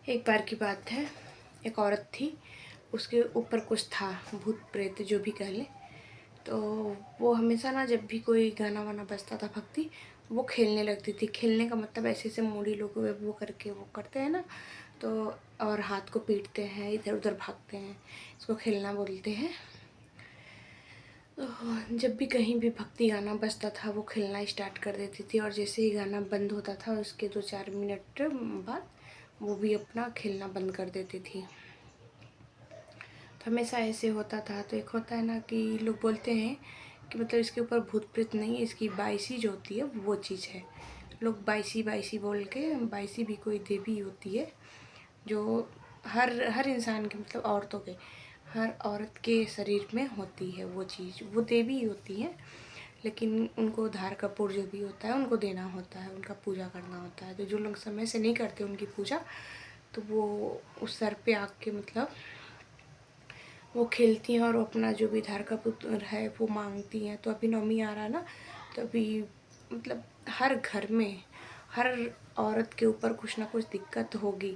एक बार की बात है, एक औरत थी, उसके ऊपर कुछ था, भूत प्रेत जो भी कह लें। तो वो हमेशा ना जब भी कोई गाना वाना बजता था भक्ति, वो खेलने लगती थी। खेलने का मतलब ऐसे ऐसे मूड़ी लोग वो करके वो करते हैं ना, तो और हाथ को पीटते हैं, इधर उधर भागते हैं, इसको खेलना बोलते हैं। तो जब भी कहीं भी भक्ति गाना बजता था वो खेलना स्टार्ट कर देती थी, और जैसे ही गाना बंद होता था उसके 2-4 मिनट बाद वो भी अपना खेलना बंद कर देती थी। तो हमेशा ऐसे होता था। तो एक होता है ना कि लोग बोलते हैं कि मतलब इसके ऊपर भूत प्रेत नहीं, इसकी बाइसी जो होती है वो चीज़ है। लोग बाइसी बाइसी बोल के, बाइसी भी कोई देवी होती है जो हर हर इंसान के मतलब औरतों के, हर औरत के शरीर में होती है वो चीज़। वो देवी ही होती है, लेकिन उनको धार कपूर जो भी होता है उनको देना होता है, उनका पूजा करना होता है। तो जो लोग समय से नहीं करते उनकी पूजा, तो वो उस सर पे आके मतलब वो खेलती हैं और अपना जो भी धार कपूर है वो मांगती हैं। तो अभी नवमी आ रहा है ना, तो अभी मतलब हर घर में हर औरत के ऊपर कुछ ना कुछ दिक्कत होगी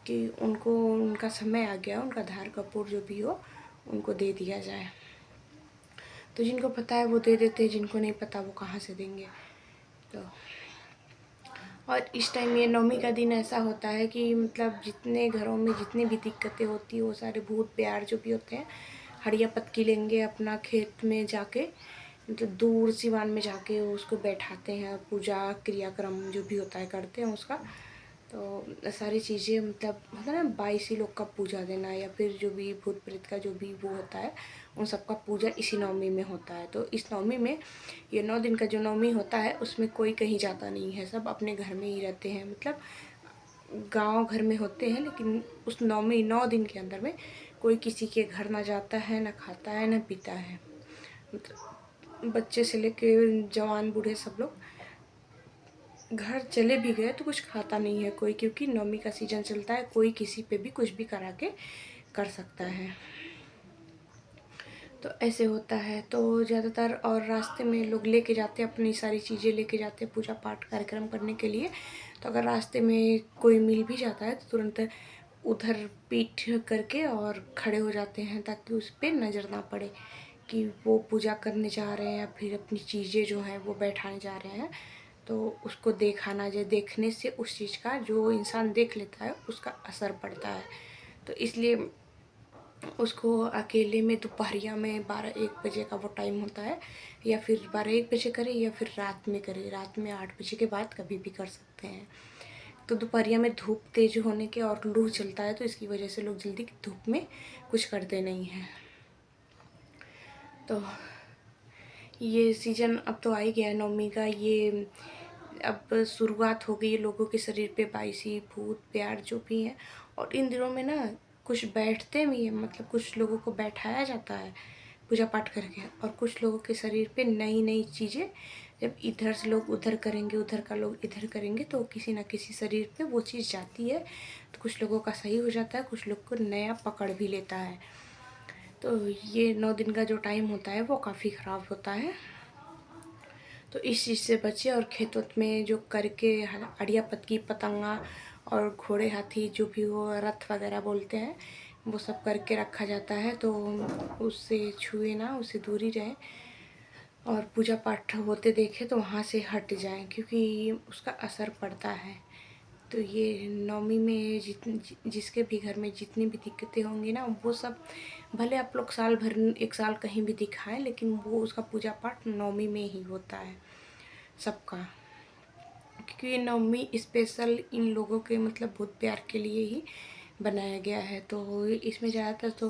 कि उनको उनका समय आ गया, उनका धार कपूर जो भी हो उनको दे दिया जाए। तो जिनको पता है वो दे देते हैं, जिनको नहीं पता वो कहाँ से देंगे। तो और इस टाइम ये नवमी का दिन ऐसा होता है कि मतलब जितने घरों में जितनी भी दिक्कतें होती है वो सारे भूत प्यार जो भी होते हैं, हड़िया पत्की लेंगे अपना खेत में जाके, मतलब दूर सिवान में जाके उसको बैठाते हैं, पूजा क्रियाक्रम जो भी होता है करते हैं उसका। तो सारी चीज़ें मतलब होता है ना, 22 लोग का पूजा देना, या फिर जो भी भूत प्रेत का जो भी वो होता है उन सबका पूजा इसी नवमी में होता है। तो इस नवमी में, ये 9 दिन का जो नवमी होता है उसमें कोई कहीं जाता नहीं है, सब अपने घर में ही रहते हैं। मतलब गांव घर में होते हैं, लेकिन उस नवमी 9 दिन के अंदर में कोई किसी के घर ना जाता है, ना खाता है, ना पीता है। मतलब बच्चे से लेके जवान बूढ़े सब लोग, घर चले भी गए तो कुछ खाता नहीं है कोई, क्योंकि नवमी का सीजन चलता है, कोई किसी पे भी कुछ भी करा के कर सकता है। तो ऐसे होता है। तो ज़्यादातर और रास्ते में लोग लेके जाते हैं, अपनी सारी चीज़ें लेके जाते हैं पूजा पाठ कार्यक्रम करने के लिए। तो अगर रास्ते में कोई मिल भी जाता है तो तुरंत उधर पीठ करके और खड़े हो जाते हैं, ताकि उस पर नज़र ना पड़े कि वो पूजा करने जा रहे हैं या फिर अपनी चीज़ें जो हैं वो बैठाने जा रहे हैं। तो उसको देखा ना जाए, देखने से उस चीज़ का जो इंसान देख लेता है उसका असर पड़ता है। तो इसलिए उसको अकेले में दोपहरिया में 12-1 बजे का वो टाइम होता है, या फिर 12-1 बजे करें या फिर रात में करें, रात में 8 बजे के बाद कभी भी कर सकते हैं। तो दोपहरिया में धूप तेज होने के और लू चलता है, तो इसकी वजह से लोग जल्दी धूप में कुछ करते नहीं हैं। तो ये सीज़न अब तो आ ही गया है नवमी का। ये अब शुरुआत हो गई है लोगों के शरीर पे बाइसी भूत प्यार जो भी है। और इन दिनों में ना कुछ बैठते भी हैं, मतलब कुछ लोगों को बैठाया जाता है पूजा पाठ करके, और कुछ लोगों के शरीर पे नई नई चीज़ें, जब इधर से लोग उधर करेंगे, उधर का लोग इधर करेंगे, तो किसी न किसी शरीर पे वो चीज़ जाती है। तो कुछ लोगों का सही हो जाता है, कुछ लोग को नया पकड़ भी लेता है। तो ये 9 दिन का जो टाइम होता है वो काफ़ी ख़राब होता है। तो इस चीज़ से बचे, और खेत वत में जो करके अड़िया पतकी पतंगा और घोड़े हाथी जो भी वो रथ वगैरह बोलते हैं वो सब करके रखा जाता है। तो उससे छुए ना, उससे दूरी रहें, और पूजा पाठ होते देखें तो वहाँ से हट जाएं, क्योंकि उसका असर पड़ता है। तो ये नवमी में जिसके भी घर में जितनी भी दिक्कतें होंगी ना, वो सब भले आप लोग साल भर 1 साल कहीं भी दिखाएं, लेकिन वो उसका पूजा पाठ नवमी में ही होता है सबका। क्योंकि ये नवमी स्पेशल इन लोगों के मतलब भूत प्यार के लिए ही बनाया गया है। तो इसमें ज़्यादातर तो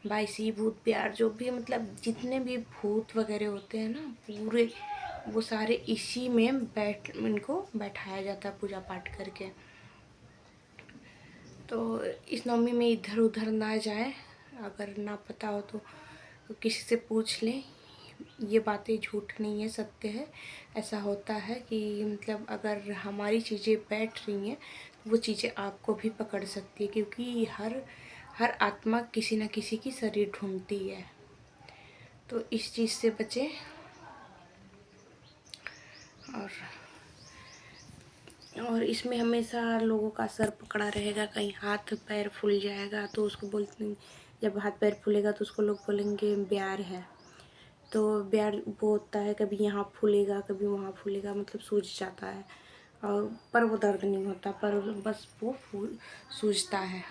बाइसी भूत प्यार जो भी मतलब जितने भी भूत वगैरह होते हैं ना, पूरे वो सारे इसी में इनको बैठाया जाता है पूजा पाठ करके। तो इस नवमी में इधर उधर ना जाए, अगर ना पता हो तो किसी से पूछ लें। ये बातें झूठ नहीं है, सत्य है। ऐसा होता है कि मतलब अगर हमारी चीज़ें बैठ रही हैं तो वो चीज़ें आपको भी पकड़ सकती है, क्योंकि हर हर आत्मा किसी न किसी की शरीर ढूंढती है। तो इस चीज़ से बचें। और और इसमें हमेशा लोगों का सर पकड़ा रहेगा, कहीं हाथ पैर फूल जाएगा तो उसको बोलते हैं, जब हाथ पैर फूलेगा तो उसको लोग बोलेंगे ब्यार है। तो ब्यार वो होता है, कभी यहाँ फूलेगा कभी वहाँ फूलेगा, मतलब सूज जाता है, और पर वो दर्द नहीं होता, पर बस वो फूल सूजता है।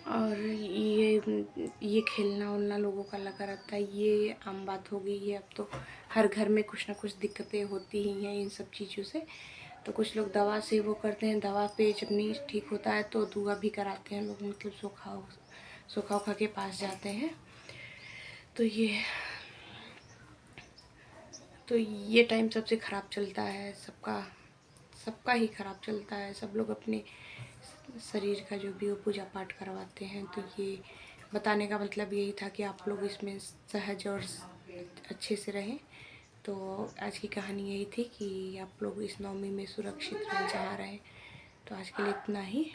और ये खेलना उलना लोगों का लगा रहता है, ये आम बात हो गई है। अब तो हर घर में कुछ ना कुछ दिक्कतें होती ही हैं इन सब चीज़ों से। तो कुछ लोग दवा से वो करते हैं, दवा पे जब नहीं ठीक होता है तो दुआ भी कराते हैं लोग, मतलब सोखा ओखा के पास जाते हैं। तो ये टाइम सबसे ख़राब चलता है, सबका ही ख़राब चलता है। सब लोग अपने शरीर का जो भी हो पूजा पाठ करवाते हैं। तो ये बताने का मतलब यही था कि आप लोग इसमें सहज और अच्छे से रहें। तो आज की कहानी यही थी कि आप लोग इस नवमी में सुरक्षित रहें जहाँ रहें। तो आज के लिए इतना ही।